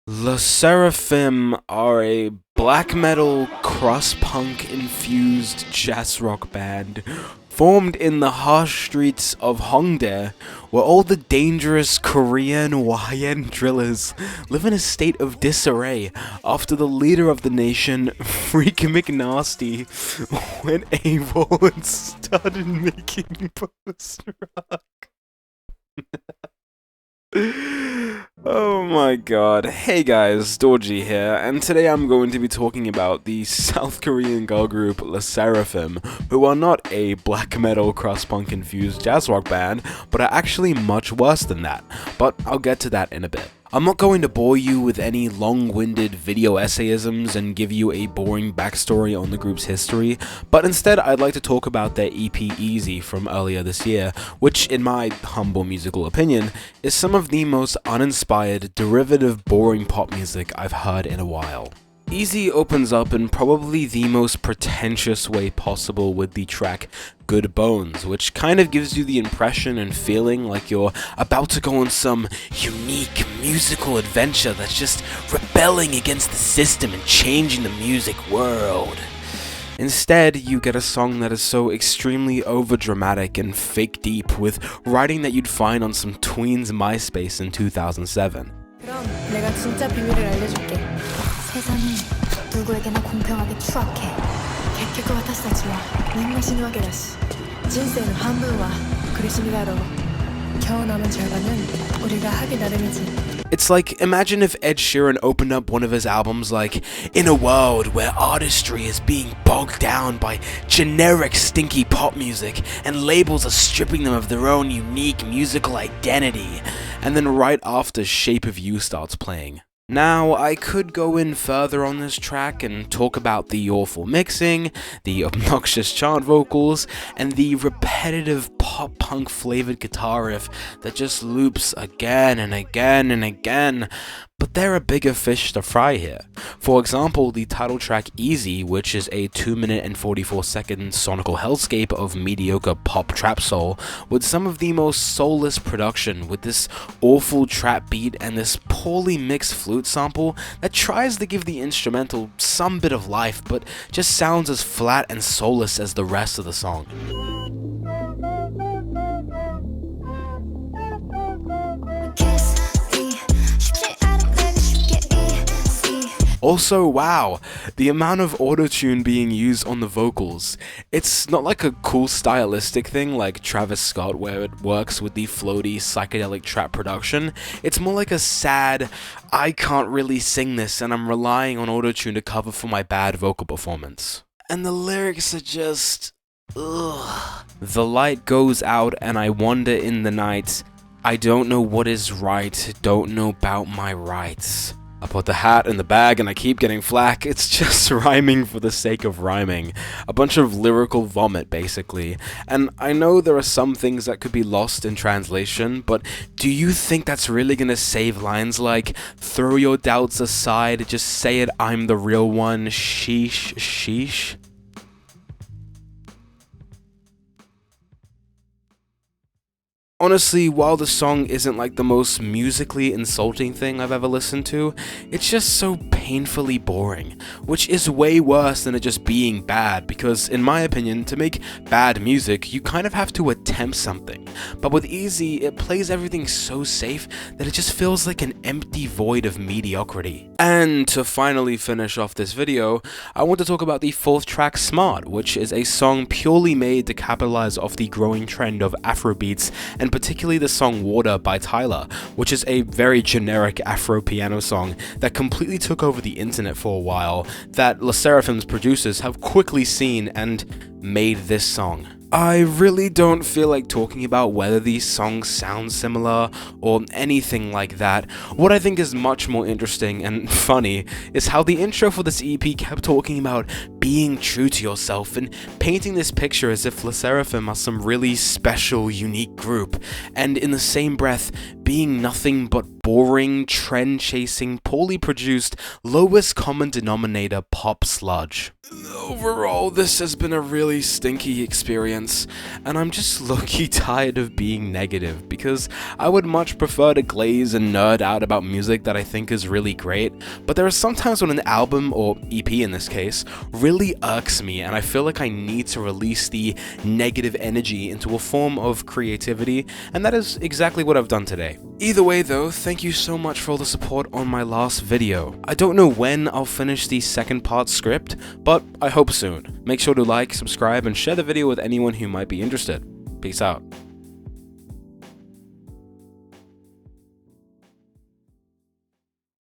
SSERAFIM are a black metal, cross-punk infused jazz rock band formed in the harsh streets of Hongdae, where all the dangerous Korean YN drillers live in a state of disarray after the leader of the nation, Freak McNasty, went AWOL and started making post-rock. Oh my god. Hey guys, Dorji here, and today I'm going to be talking about the South Korean girl group SSERAFIM, who are not a black metal cross-punk infused jazz rock band, but are actually much worse than that, but I'll get to that in a bit. I'm not going to bore you with any long-winded video essayisms and give you a boring backstory on the group's history, but instead I'd like to talk about their EP Easy from earlier this year, which in my humble musical opinion, is some of the most uninspired, derivative, boring pop music I've heard in a while. Easy opens up in probably the most pretentious way possible with the track Good Bones, which kind of gives you the impression and feeling like you're about to go on some unique musical adventure that's just rebelling against the system and changing the music world. Instead, you get a song that is so extremely overdramatic and fake deep, with writing that you'd find on some tween's MySpace in 2007. 그럼 내가 진짜 비밀을 알려줄게. 세상은 누구에게나 공평하게 추악해. 객할 것 같았어 하지마. 맨날 신호하게라시. 진세는 한물와 그리심이가로. 겨우 남은 절반은 우리가 하기 나름이지. It's like, imagine if Ed Sheeran opened up one of his albums like, in a world where artistry is being bogged down by generic stinky pop music and labels are stripping them of their own unique musical identity, and then right after Shape of You starts playing. Now, I could go in further on this track and talk about the awful mixing, the obnoxious chant vocals, and the repetitive pop-punk flavored guitar riff that just loops again and again and again, but there are bigger fish to fry here. For example, the title track Easy, which is a 2-minute and 44-second sonical hellscape of mediocre pop trap soul, with some of the most soulless production, with this awful trap beat and this poorly mixed flute sample that tries to give the instrumental some bit of life, but just sounds as flat and soulless as the rest of the song. Also, wow, the amount of autotune being used on the vocals. It's not like a cool stylistic thing like Travis Scott where it works with the floaty psychedelic trap production. It's more like a sad, I can't really sing this and I'm relying on autotune to cover for my bad vocal performance. And the lyrics are just, ugh. The light goes out and I wander in the night. I don't know what is right, don't know about my rights. I put the hat in the bag and I keep getting flack. It's just rhyming for the sake of rhyming. A bunch of lyrical vomit, basically. And I know there are some things that could be lost in translation, but do you think that's really gonna save lines like, throw your doubts aside, just say it, I'm the real one, sheesh, sheesh? Honestly, while the song isn't like the most musically insulting thing I've ever listened to, it's just so painfully boring, which is way worse than it just being bad, because in my opinion, to make bad music, you kind of have to attempt something. But with Easy, it plays everything so safe that it just feels like an empty void of mediocrity. And to finally finish off this video, I want to talk about the fourth track, Smart, which is a song purely made to capitalize off the growing trend of Afrobeats, and particularly the song Water by Tyler, which is a very generic Afro piano song that completely took over the internet for a while, that SSERAFIM's producers have quickly seen and made this song. I really don't feel like talking about whether these songs sound similar or anything like that. What I think is much more interesting and funny is how the intro for this EP kept talking about being true to yourself and painting this picture as if SSERAFIM are some really special, unique group, and in the same breath, being nothing but boring, trend-chasing, poorly produced, lowest common denominator pop sludge. Overall, this has been a really stinky experience, and I'm just low-key tired of being negative, because I would much prefer to glaze and nerd out about music that I think is really great, but there are some times when an album, or EP in this case, really irks me, and I feel like I need to release the negative energy into a form of creativity, and that is exactly what I've done today. Either way though, thank you so much for all the support on my last video. I don't know when I'll finish the second part script, but I hope soon. Make sure to like, subscribe, and share the video with anyone who might be interested. Peace out.